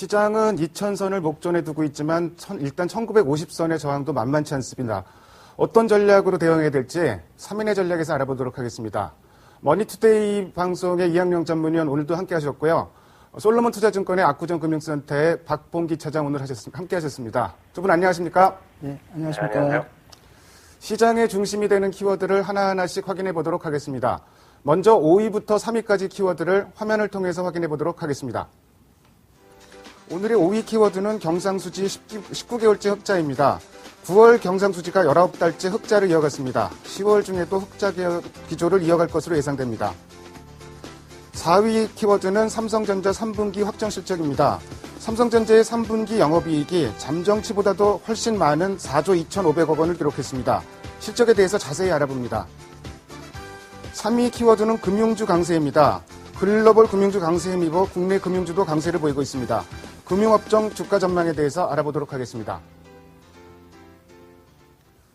시장은 2000선을 목전에 두고 있지만 일단 1950선의 저항도 만만치 않습니다. 어떤 전략으로 대응해야 될지 3인의 전략에서 알아보도록 하겠습니다. 머니투데이 방송의 이학령 전문위원 오늘도 함께 하셨고요. 솔로몬 투자증권의 압구정 금융센터의 박봉기 차장 오늘 함께 하셨습니다. 두 분 안녕하십니까? 네, 안녕하십니까? 안녕하세요. 시장의 중심이 되는 키워드를 하나하나씩 확인해 보도록 하겠습니다. 먼저 5위부터 3위까지 키워드를 화면을 통해서 확인해 보도록 하겠습니다. 오늘의 5위 키워드는 경상수지 19개월째 흑자입니다. 9월 경상수지가 19달째 흑자를 이어갔습니다. 10월 중에도 흑자 기조를 이어갈 것으로 예상됩니다. 4위 키워드는 삼성전자 3분기 확정 실적입니다. 삼성전자의 3분기 영업이익이 잠정치보다도 훨씬 많은 4조 2,500억 원을 기록했습니다. 실적에 대해서 자세히 알아봅니다. 3위 키워드는 금융주 강세입니다. 글로벌 금융주 강세에 힘입어 국내 금융주도 강세를 보이고 있습니다. 금융업종 주가 전망에 대해서 알아보도록 하겠습니다.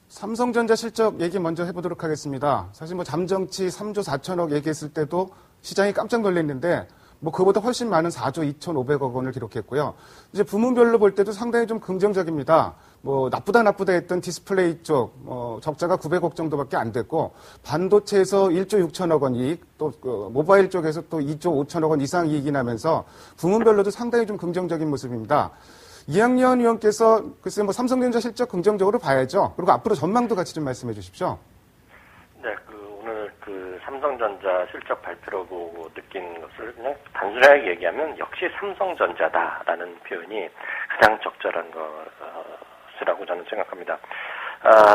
삼성전자 실적 얘기 먼저 해보도록 하겠습니다. 사실 잠정치 3조 4천억 얘기했을 때도 시장이 깜짝 놀랐는데 그보다 훨씬 많은 4조 2,500억 원을 기록했고요. 이제 부문별로 볼 때도 상당히 좀 긍정적입니다. 나쁘다 했던 디스플레이 쪽, 적자가 900억 정도밖에 안 됐고, 반도체에서 1조 6천억 원 이익, 또 모바일 쪽에서 또 2조 5천억 원 이상 이익이 나면서 부문별로도 상당히 좀 긍정적인 모습입니다. 이학년 의원께서 글쎄 삼성전자 실적 긍정적으로 봐야죠. 그리고 앞으로 전망도 같이 좀 말씀해 주십시오. 네, 오늘 삼성전자 실적 발표를 보고 느낀 것을 그냥 단순하게 얘기하면 역시 삼성전자다라는 표현이 가장 적절한 것이라고 저는 생각합니다.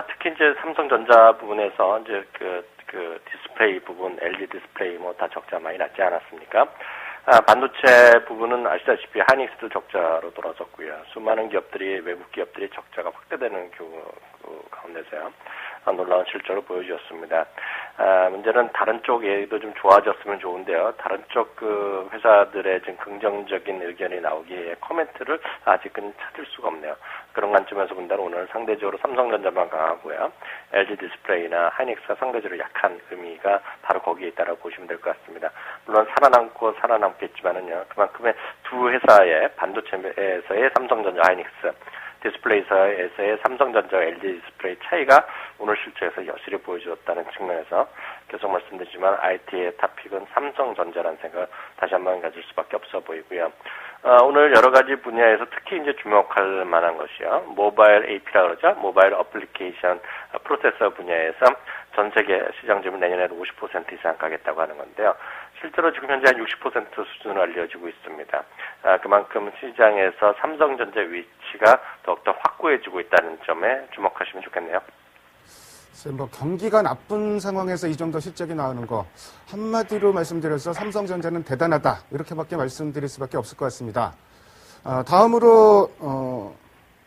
특히 이제 삼성전자 부분에서 이제 디스플레이 부분, LG 디스플레이 다 적자 많이 났지 않았습니까? 반도체 부분은 아시다시피 하이닉스도 적자로 돌아섰고요. 수많은 기업들이, 외국 기업들이 적자가 확대되는 가운데서요. 놀라운 실적을 보여주었습니다. 문제는 다른 쪽에도 좀 좋아졌으면 좋은데요. 다른 쪽 회사들의 좀 긍정적인 의견이 나오기에 코멘트를 아직은 찾을 수가 없네요. 그런 관점에서 본다면 오늘 상대적으로 삼성전자만 강하고요. LG 디스플레이나 하이닉스가 상대적으로 약한 의미가 바로 거기에 있다고 보시면 될 것 같습니다. 물론 살아남겠지만은요. 그만큼의 두 회사의 반도체에서의 삼성전자, 하이닉스, 디스플레이사에서의 삼성전자와 LG 디스플레이 차이가 오늘 실적에서 여실히 보여주었다는 측면에서 계속 말씀드리지만 IT의 탑픽은 삼성전자라는 생각을 다시 한번 가질 수밖에 없어 보이고요. 오늘 여러 가지 분야에서 특히 이제 주목할 만한 것이요. 모바일 AP라 그러죠. 모바일 어플리케이션 프로세서 분야에서 전 세계 시장 점유율 내년에도 50% 이상 가겠다고 하는 건데요. 실제로 지금 현재 한 60% 수준으로 알려지고 있습니다. 그만큼 시장에서 삼성전자의 위치가 더욱더 확고해지고 있다는 점에 주목하시면 좋겠네요. 경기가 나쁜 상황에서 이 정도 실적이 나오는 거 한마디로 말씀드려서 삼성전자는 대단하다 이렇게밖에 말씀드릴 수밖에 없을 것 같습니다. 다음으로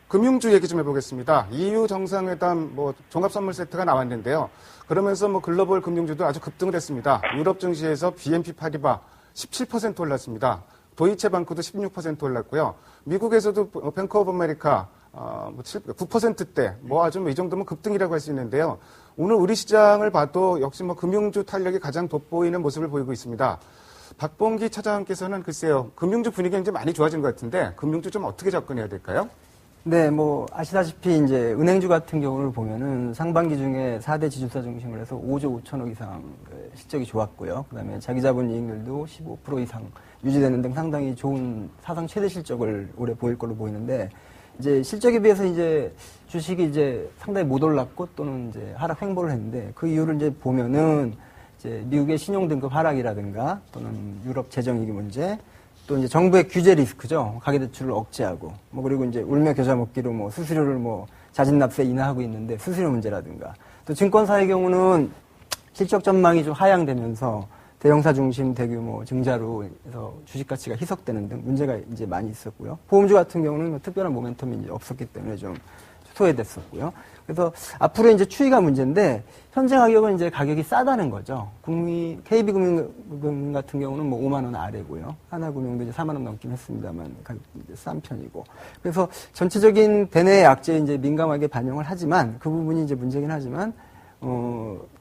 금융주 얘기 좀 해보겠습니다. EU 정상회담 종합선물 세트가 나왔는데요. 그러면서 글로벌 금융주도 아주 급등을 했습니다. 유럽 증시에서 BNP 파리바 17% 올랐습니다. 도이체방크도 16% 올랐고요. 미국에서도 뱅크 오브 아메리카 9%대, 아주 이 정도면 급등이라고 할 수 있는데요. 오늘 우리 시장을 봐도 역시 금융주 탄력이 가장 돋보이는 모습을 보이고 있습니다. 박봉기 차장께서는 글쎄요, 금융주 분위기가 이제 많이 좋아진 것 같은데, 금융주 좀 어떻게 접근해야 될까요? 네, 아시다시피 이제 은행주 같은 경우를 보면은 상반기 중에 4대 지주사 중심으로 해서 5조 5천억 이상 실적이 좋았고요. 그 다음에 자기자본 이익률도 15% 이상 유지되는 등 상당히 좋은 사상 최대 실적을 올해 보일 걸로 보이는데, 이제 실적에 비해서 이제 주식이 이제 상당히 못 올랐고 또는 이제 하락 횡보를 했는데 그 이유를 이제 보면은 이제 미국의 신용 등급 하락이라든가 또는 유럽 재정 위기 문제 또 이제 정부의 규제 리스크죠. 가계대출을 억제하고 그리고 이제 울며 겨자 먹기로 수수료를 자진납세 인하하고 있는데 수수료 문제라든가 또 증권사의 경우는 실적 전망이 좀 하향되면서 대형사 중심 대규모 증자로 해서 주식 가치가 희석되는 등 문제가 이제 많이 있었고요. 보험주 같은 경우는 특별한 모멘텀이 이제 없었기 때문에 좀 소외됐었고요. 그래서 앞으로 이제 추이가 문제인데 현재 가격은 이제 가격이 싸다는 거죠. KB금융 같은 경우는 5만 원 아래고요. 하나금융도 이제 4만 원 넘긴 했습니다만 가격이 이제 싼 편이고. 그래서 전체적인 대내 악재에 이제 민감하게 반영을 하지만 그 부분이 이제 문제긴 하지만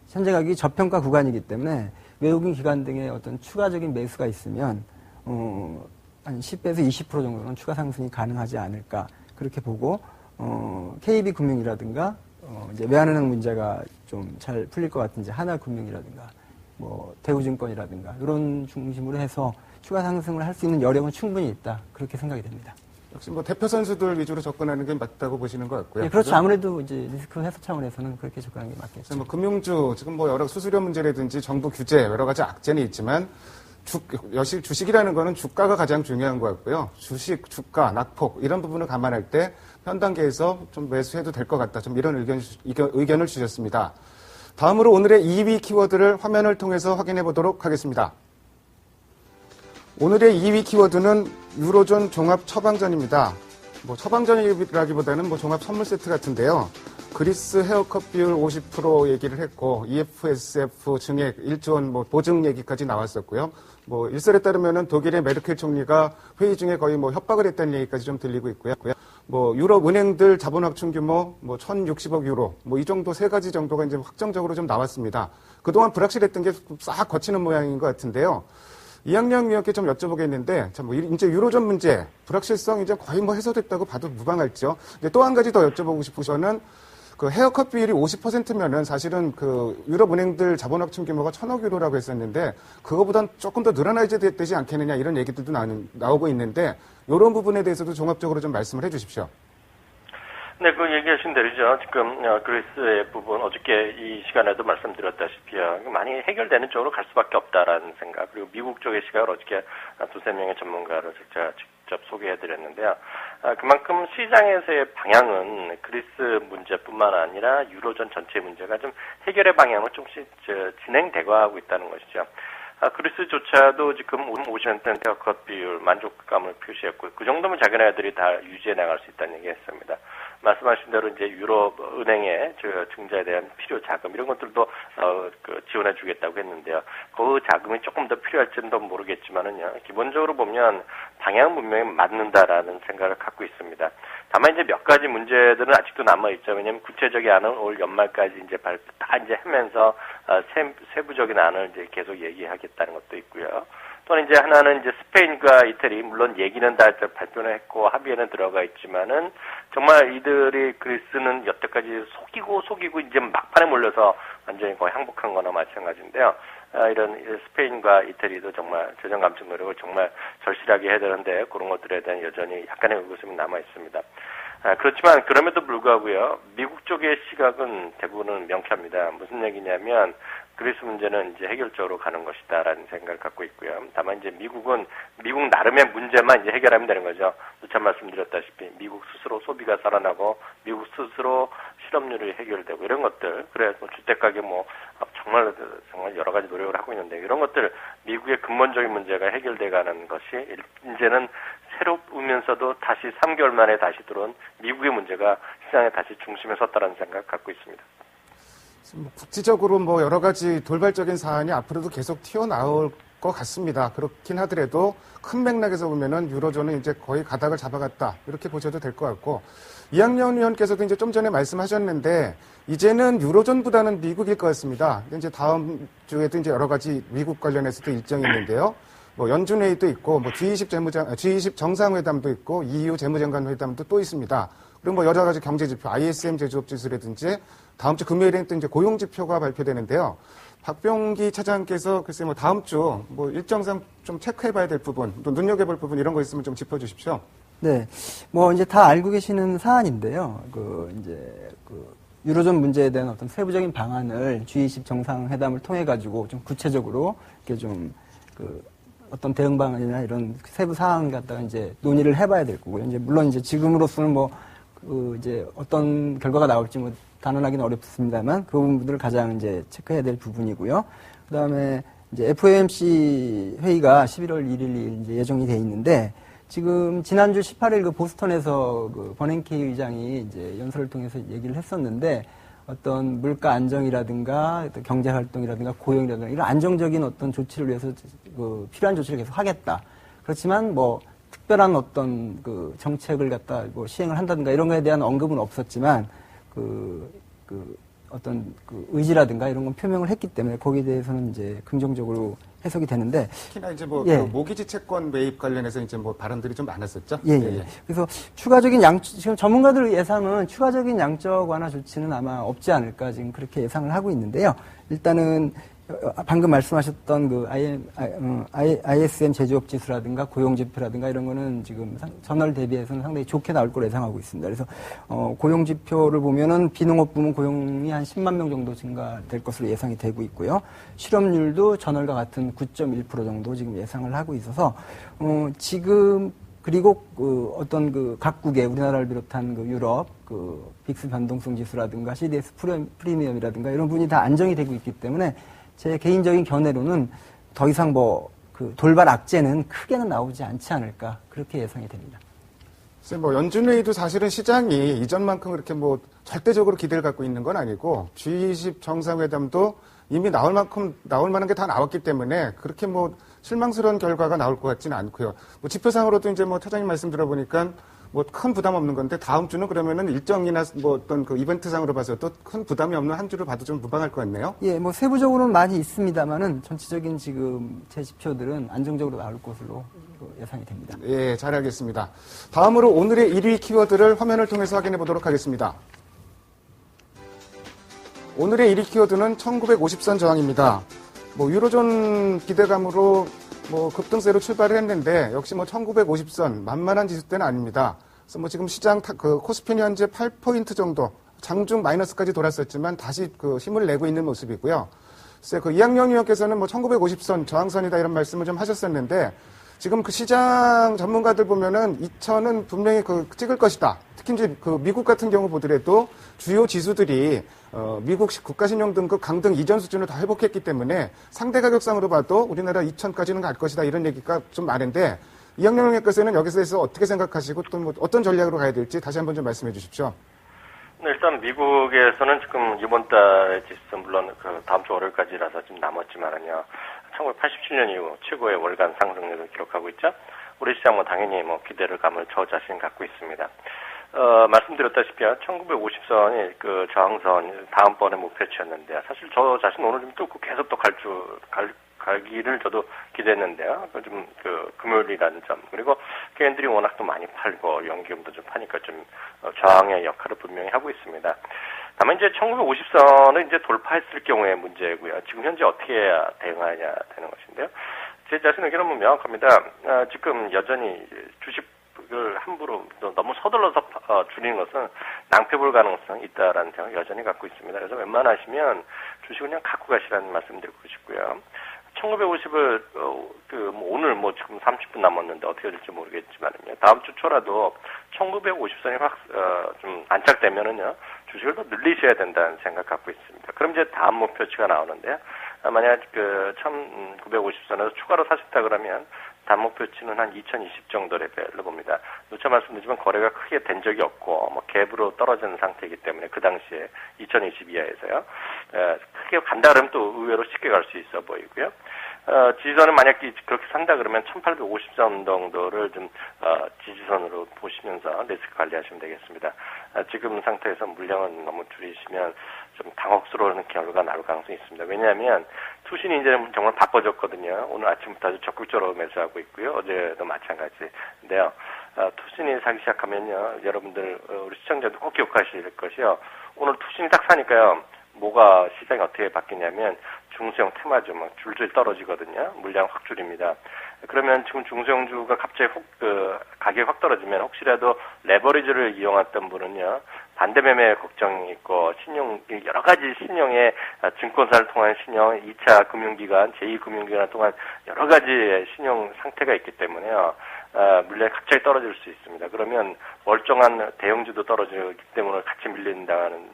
현재 가격이 저평가 구간이기 때문에 외국인 기관 등의 어떤 추가적인 매수가 있으면 한 10배에서 20% 정도는 추가 상승이 가능하지 않을까 그렇게 보고 KB금융이라든가 이제 외환은행 문제가 좀 잘 풀릴 것 같은 이제 하나금융이라든가 뭐 대우증권이라든가 이런 중심으로 해서 추가 상승을 할 수 있는 여력은 충분히 있다 그렇게 생각이 됩니다. 역시 뭐 대표 선수들 위주로 접근하는 게 맞다고 보시는 것 같고요. 네, 그렇죠. 아무래도 이제 리스크 해소 차원에서는 그렇게 접근하는 게 맞겠죠. 뭐 금융주 지금 뭐 여러 수수료 문제라든지 정부 규제 여러 가지 악재는 있지만 주식이라는 거는 주가가 가장 중요한 것 같고요. 주식, 주가, 낙폭 이런 부분을 감안할 때 현 단계에서 좀 매수해도 될 것 같다. 좀 이런 의견을 주셨습니다. 다음으로 오늘의 2위 키워드를 화면을 통해서 확인해 보도록 하겠습니다. 오늘의 2위 키워드는 유로존 종합 처방전입니다. 뭐 처방전이라기보다는 뭐 종합 선물 세트 같은데요. 그리스 헤어컷 비율 50% 얘기를 했고 EFSF 증액 1조 원 뭐 보증 얘기까지 나왔었고요. 뭐 일설에 따르면은 독일의 메르켈 총리가 회의 중에 거의 뭐 협박을 했다는 얘기까지 좀 들리고 있고요. 뭐 유럽 은행들 자본 확충 규모 뭐 1,060억 유로 뭐 이 정도 세 가지 정도가 이제 확정적으로 좀 나왔습니다. 그동안 불확실했던 게 싹 거치는 모양인 것 같은데요. 이학년 위원께 좀 여쭤보겠는데, 참, 뭐, 이제 유로존 문제, 불확실성 이제 거의 뭐 해소됐다고 봐도 무방할지요. 근데 또 한 가지 더 여쭤보고 싶으셔는, 그 헤어컷 비율이 50%면은 사실은 그 유럽 은행들 자본 확충 규모가 1,000억 유로라고 했었는데, 그거보단 조금 더 늘어나야 되지 않겠느냐 이런 얘기들도 나오고 있는데, 이런 부분에 대해서도 종합적으로 좀 말씀을 해 주십시오. 네, 그 얘기하신 대로죠. 지금 그리스의 부분 어저께 이 시간에도 말씀드렸다시피요. 많이 해결되는 쪽으로 갈 수밖에 없다라는 생각. 그리고 미국 쪽의 시각을 어저께 두세 명의 전문가를 제가 직접 소개해드렸는데요. 그만큼 시장에서의 방향은 그리스 문제뿐만 아니라 유로존 전체 문제가 좀 해결의 방향으로 조금씩 진행되고 하고 있다는 것이죠. 그리스조차도 지금 50% 헤어컷 비율 만족감을 표시했고 그 정도면 자기네들이 다 유지해 나갈 수 있다는 얘기했습니다. 말씀하신 대로 이제 유럽 은행의 증자에 대한 필요 자금 이런 것들도 지원해 주겠다고 했는데요. 그 자금이 조금 더 필요할지는 모르겠지만은요. 기본적으로 보면 방향 분명히 맞는다라는 생각을 갖고 있습니다. 다만 이제 몇 가지 문제들은 아직도 남아 있죠. 왜냐하면 구체적인 안은 올 연말까지 이제 다 이제 하면서 세부적인 안을 이제 계속 얘기하겠다는 것도 있고요. 또는 이제 하나는 이제 스페인과 이태리 물론 얘기는 다 발표는 했고 합의에는 들어가 있지만은 정말 이들이 그리스는 여태까지 속이고 이제 막판에 몰려서 완전히 거의 항복한 거나 마찬가지인데요. 이런 스페인과 이태리도 정말 재정 감축 노력을 정말 절실하게 해야 되는데 그런 것들에 대한 여전히 약간의 의구심이 남아 있습니다. 그렇지만 그럼에도 불구하고요. 미국 쪽의 시각은 대부분은 명쾌합니다. 무슨 얘기냐면 그리스 문제는 이제 해결적으로 가는 것이다라는 생각을 갖고 있고요. 다만 이제 미국 나름의 문제만 이제 해결하면 되는 거죠. 누차 말씀드렸다시피 미국 스스로 소비가 살아나고 미국 스스로 실업률이 해결되고 이런 것들. 그래서 주택 가격 정말 여러 가지 노력을 하고 있는데 이런 것들 미국의 근본적인 문제가 해결돼가는 것이 이제는 새로우면서도 다시 3개월 만에 다시 들어온 미국의 문제가 시장에 다시 중심에 섰다라는 생각을 갖고 있습니다. 국지적으로 뭐 여러 가지 돌발적인 사안이 앞으로도 계속 튀어나올 것 같습니다. 그렇긴 하더라도 큰 맥락에서 보면은 유로존은 이제 거의 가닥을 잡아갔다 이렇게 보셔도 될 것 같고 이학년 위원께서도 이제 좀 전에 말씀하셨는데 이제는 유로존보다는 미국일 것 같습니다. 이제 다음 주에도 이제 여러 가지 미국 관련해서도 일정이 있는데요. 뭐 연준회의도 있고 뭐 G20 정상회담도 있고 EU 재무장관 회담도 또 있습니다. 그리고 뭐 여러 가지 경제 지표, ISM 제조업 지수라든지 다음 주 금요일엔 또 이제 고용 지표가 발표되는데요. 박병기 차장께서 글쎄 뭐 다음 주 뭐 일정상 좀 체크해봐야 될 부분, 또 눈여겨볼 부분 이런 거 있으면 좀 짚어주십시오. 네, 뭐 이제 다 알고 계시는 사안인데요. 유로존 문제에 대한 어떤 세부적인 방안을 G20 정상회담을 통해 가지고 좀 구체적으로 이렇게 좀 어떤 대응 방안이나 이런 세부 사항 갖다가 이제 논의를 해봐야 될 거고요. 이제 물론 이제 지금으로서는 이제 어떤 결과가 나올지 단언하기는 어렵습니다만 그 부분들을 가장 이제 체크해야 될 부분이고요. 그 다음에 이제 FOMC 회의가 11월 1일 이제 예정이 돼 있는데 지금 지난주 18일 보스턴에서 버냉키 의장이 이제 연설을 통해서 얘기를 했었는데 어떤 물가 안정이라든가 경제 활동이라든가 고용이라든가 이런 안정적인 어떤 조치를 위해서 필요한 조치를 계속 하겠다. 그렇지만 특별한 어떤 정책을 갖다 시행을 한다든가 이런 거에 대한 언급은 없었지만 어떤 의지라든가 이런 건 표명을 했기 때문에 거기에 대해서는 이제 긍정적으로 해석이 되는데 특히나 이제 뭐 예. 그 모기지 채권 매입 관련해서 이제 뭐 발언들이 좀 많았었죠. 예, 예. 그래서 추가적인 지금 전문가들 예상은 추가적인 양적 완화 조치는 아마 없지 않을까 지금 그렇게 예상을 하고 있는데요. 일단은 방금 말씀하셨던 그 ISM 제조업 지수라든가 고용 지표라든가 이런 거는 지금 전월 대비해서는 상당히 좋게 나올 거로 예상하고 있습니다. 그래서 고용 지표를 보면은 비농업 부문 고용이 한 10만 명 정도 증가될 것으로 예상이 되고 있고요. 실업률도 전월과 같은 9.1% 정도 지금 예상을 하고 있어서 지금 그리고 어떤 그 각국의 우리나라를 비롯한 그 유럽 그 빅스 변동성 지수라든가 CDS 프리미엄이라든가 이런 부분이 다 안정이 되고 있기 때문에 제 개인적인 견해로는 더 이상 그 돌발 악재는 크게는 나오지 않지 않을까 그렇게 예상이 됩니다. 글쎄 뭐 연준회의도 사실은 시장이 이전만큼 그렇게 뭐 절대적으로 기대를 갖고 있는 건 아니고 G20 정상회담도 이미 나올 만한 게 다 나왔기 때문에 그렇게 뭐 실망스러운 결과가 나올 것 같지는 않고요. 뭐 지표상으로도 이제 뭐 차장님 말씀 들어보니까 뭐 큰 부담 없는 건데 다음 주는 그러면은 일정이나 뭐 어떤 그 이벤트상으로 봐서도 큰 부담이 없는 한 주를 봐도 좀 무방할 것 같네요. 예, 뭐 세부적으로는 많이 있습니다만은 전체적인 지금 제 지표들은 안정적으로 나올 것으로 예상이 됩니다. 예, 잘 알겠습니다. 다음으로 오늘의 1위 키워드를 화면을 통해서 확인해 보도록 하겠습니다. 오늘의 1위 키워드는 1950선 저항입니다. 뭐 유로존 기대감으로 뭐 급등세로 출발을 했는데 역시 뭐 1950선 만만한 지수대는 아닙니다. 그래서 뭐 지금 시장 그 코스피는 현재 8포인트 정도 장중 마이너스까지 돌았었지만 다시 그 힘을 내고 있는 모습이고요. 글쎄 그 이학년 의원께서는 뭐 1950선 저항선이다 이런 말씀을 좀 하셨었는데 지금 그 시장 전문가들 보면은 2000은 분명히 그 찍을 것이다. 특히 이제 그 미국 같은 경우 보더라도 주요 지수들이 미국 국가신용 등급 강등 이전 수준을 다 회복했기 때문에 상대 가격상으로 봐도 우리나라 2000까지는 갈 것이다 이런 얘기가 좀 많은데 이학년 의원께서는 여기서 대해서 어떻게 생각하시고 또 뭐 어떤 전략으로 가야 될지 다시 한번 좀 말씀해 주십시오. 네, 일단 미국에서는 지금 이번 달의 지수 물론 그 다음 주 월요일까지라서 좀 남았지만은요. 1987년 이후 최고의 월간 상승률을 기록하고 있죠. 우리 시장은 당연히 뭐 기대를 감을 저 자신 갖고 있습니다. 말씀드렸다시피 1950선이 그 저항선 다음번에 목표치였는데 사실 저 자신 오늘 좀 뚫고 계속 또 갈기를 저도 기대했는데요. 좀 그 금요일이라는 점 그리고 개인들이 워낙 또 많이 팔고 연기금도 좀 파니까 좀 저항의 역할을 분명히 하고 있습니다. 다만 이제 1950선을 이제 돌파했을 경우의 문제고요. 지금 현재 어떻게 해야 대응하냐 되는 것인데요. 제 자신의 의견은 명확합니다. 지금 여전히 주식을 함부로 너무 서둘러서 줄이는 것은 낭패 볼 가능성이 있다라는 생각을 여전히 갖고 있습니다. 그래서 웬만하시면 주식은 그냥 갖고 가시라는 말씀 드리고 싶고요. 1950을 오늘 뭐 지금 30분 남았는데 어떻게 될지 모르겠지만요. 다음 주 초라도 1950선이 좀 안착되면은요. 주식을 더 늘리셔야 된다는 생각 갖고 있습니다. 그럼 이제 다음 목표치가 나오는데요. 만약 그 1950선에서 추가로 사셨다 그러면 다음 목표치는 한 2020 정도 레벨로 봅니다. 누차 말씀드리지만 거래가 크게 된 적이 없고 뭐 갭으로 떨어지는 상태이기 때문에 그 당시에 2020 이하에서요. 크게 간다 그러면 또 의외로 쉽게 갈 수 있어 보이고요. 지지선은 만약 그렇게 산다 그러면 1850선 정도를 좀 지지선으로 보시면서 리스크 관리하시면 되겠습니다. 지금 상태에서 물량을 너무 줄이시면 좀 당혹스러운 결과가 나올 가능성이 있습니다. 왜냐하면 투신이 이제 정말 바빠졌거든요. 오늘 아침부터 아주 적극적으로 매수하고 있고요. 어제도 마찬가지인데요. 투신이 사기 시작하면요. 여러분들 우리 시청자도 꼭 기억하실 것이요. 오늘 투신이 딱 사니까요. 뭐가 시장이 어떻게 바뀌냐면 중소형 테마주 막 줄줄 떨어지거든요. 물량 확 줄입니다. 그러면 지금 중소형주가 갑자기 가격이 확 떨어지면 혹시라도 레버리지를 이용했던 분은요. 반대 매매 걱정이 있고 여러 가지 신용의 증권사를 통한 신용, 2차 금융기관, 제2금융기관을 통한 여러 가지 신용 상태가 있기 때문에요. 물량이 갑자기 떨어질 수 있습니다. 그러면 멀쩡한 대형주도 떨어지기 때문에 같이 밀린다는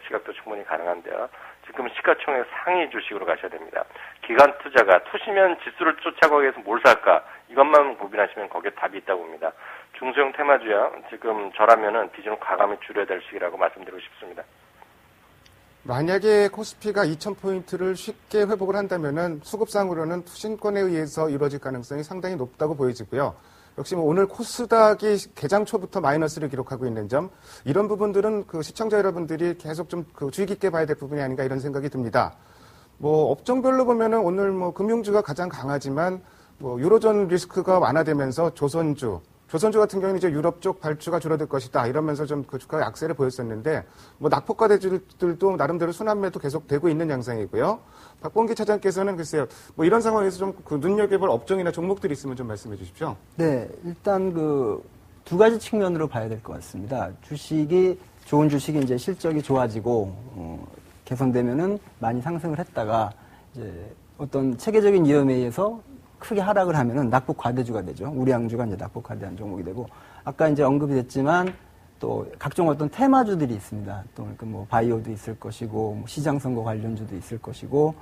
시각도 충분히 가능한데요. 지금 시가총액 상위 주식으로 가셔야 됩니다. 기관 투자가 투시면 지수를 쫓아가기 위해서 뭘 살까? 이것만 고민하시면 거기에 답이 있다고 봅니다. 중소형 테마주야 지금 저라면은 비중을 과감히 줄여야 될 시기라고 말씀드리고 싶습니다. 만약에 코스피가 2000포인트를 쉽게 회복을 한다면은 수급상으로는 투신권에 의해서 이루어질 가능성이 상당히 높다고 보여지고요. 역시 뭐 오늘 코스닥이 개장 초부터 마이너스를 기록하고 있는 점, 이런 부분들은 그 시청자 여러분들이 계속 좀 그 주의 깊게 봐야 될 부분이 아닌가 이런 생각이 듭니다. 뭐 업종별로 보면은 오늘 뭐 금융주가 가장 강하지만 뭐 유로존 리스크가 완화되면서 조선주 같은 경우는 이제 유럽 쪽 발주가 줄어들 것이다 이러면서 좀 그 주가 약세를 보였었는데 뭐 낙폭과대주들도 나름대로 순환매도 계속 되고 있는 양상이고요. 박봉기 차장께서는 글쎄요 뭐 이런 상황에서 좀 그 눈여겨볼 업종이나 종목들이 있으면 좀 말씀해 주십시오. 네, 일단 그 두 가지 측면으로 봐야 될 것 같습니다. 좋은 주식이 이제 실적이 좋아지고 개선되면은 많이 상승을 했다가 이제 어떤 체계적인 위험에 의해서 크게 하락을 하면은 낙폭 과대주가 되죠. 우량주가 이제 낙폭 과대한 종목이 되고 아까 이제 언급이 됐지만 또 각종 어떤 테마주들이 있습니다. 또 뭐 바이오도 있을 것이고 뭐 시장 선거 관련주도 있을 것이고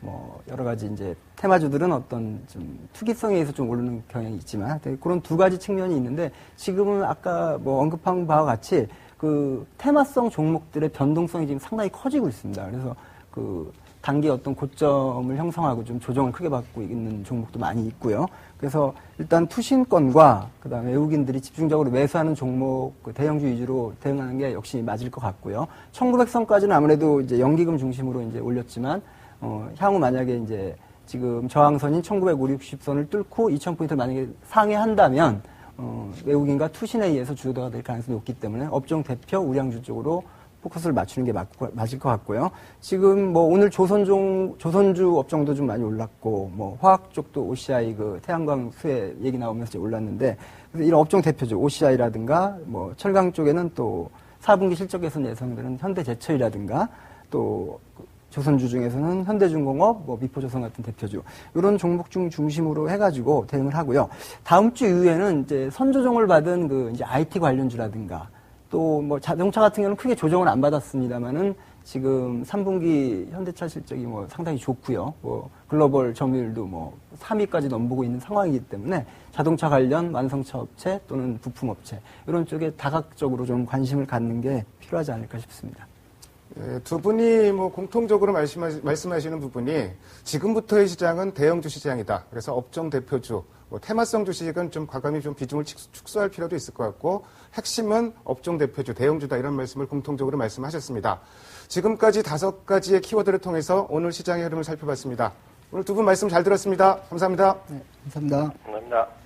뭐 여러 가지 이제 테마주들은 어떤 좀 투기성에 의해서 좀 오르는 경향이 있지만 그런 두 가지 측면이 있는데 지금은 아까 뭐 언급한 바와 같이 그 테마성 종목들의 변동성이 지금 상당히 커지고 있습니다. 그래서 그 단기 어떤 고점을 형성하고 좀 조정을 크게 받고 있는 종목도 많이 있고요. 그래서 일단 투신권과 그다음에 외국인들이 집중적으로 매수하는 종목 그 대형주 위주로 대응하는 게 역시 맞을 것 같고요. 1900선까지는 아무래도 이제 연기금 중심으로 이제 올렸지만 향후 만약에 이제 지금 저항선인 1950, 60선을 뚫고 2000포인트를 만약에 상회한다면 외국인과 투신에 의해서 주도가 될 가능성이 높기 때문에 업종 대표 우량주 쪽으로 포커스를 맞추는 게 맞을 것 같고요. 지금 뭐 오늘 조선주 업종도 좀 많이 올랐고 뭐 화학 쪽도 OCI 그 태양광 수혜 얘기 나오면서 이제 올랐는데 그래서 이런 업종 대표주 OCI라든가 뭐 철강 쪽에는 또 4분기 실적 개선 예상되는 현대제철이라든가 또 조선주 중에서는 현대중공업, 뭐 미포조선 같은 대표주 이런 종목 중심으로 해가지고 대응을 하고요. 다음 주 이후에는 이제 선조정을 받은 그 이제 IT 관련주라든가 또 뭐 자동차 같은 경우는 크게 조정을 안 받았습니다만은 지금 3분기 현대차 실적이 뭐 상당히 좋고요. 뭐 글로벌 점유율도 뭐 3위까지 넘보고 있는 상황이기 때문에 자동차 관련 완성차 업체 또는 부품 업체 이런 쪽에 다각적으로 좀 관심을 갖는 게 필요하지 않을까 싶습니다. 예, 두 분이 뭐 공통적으로 말씀하시는 부분이 지금부터의 시장은 대형주 시장이다. 그래서 업종 대표주, 뭐 테마성 주식은 좀 과감히 좀 비중을 축소할 필요도 있을 것 같고 핵심은 업종 대표주, 대형주다 이런 말씀을 공통적으로 말씀하셨습니다. 지금까지 5가지의 키워드를 통해서 오늘 시장의 흐름을 살펴봤습니다. 오늘 두 분 말씀 잘 들었습니다. 감사합니다. 네, 감사합니다. 감사합니다.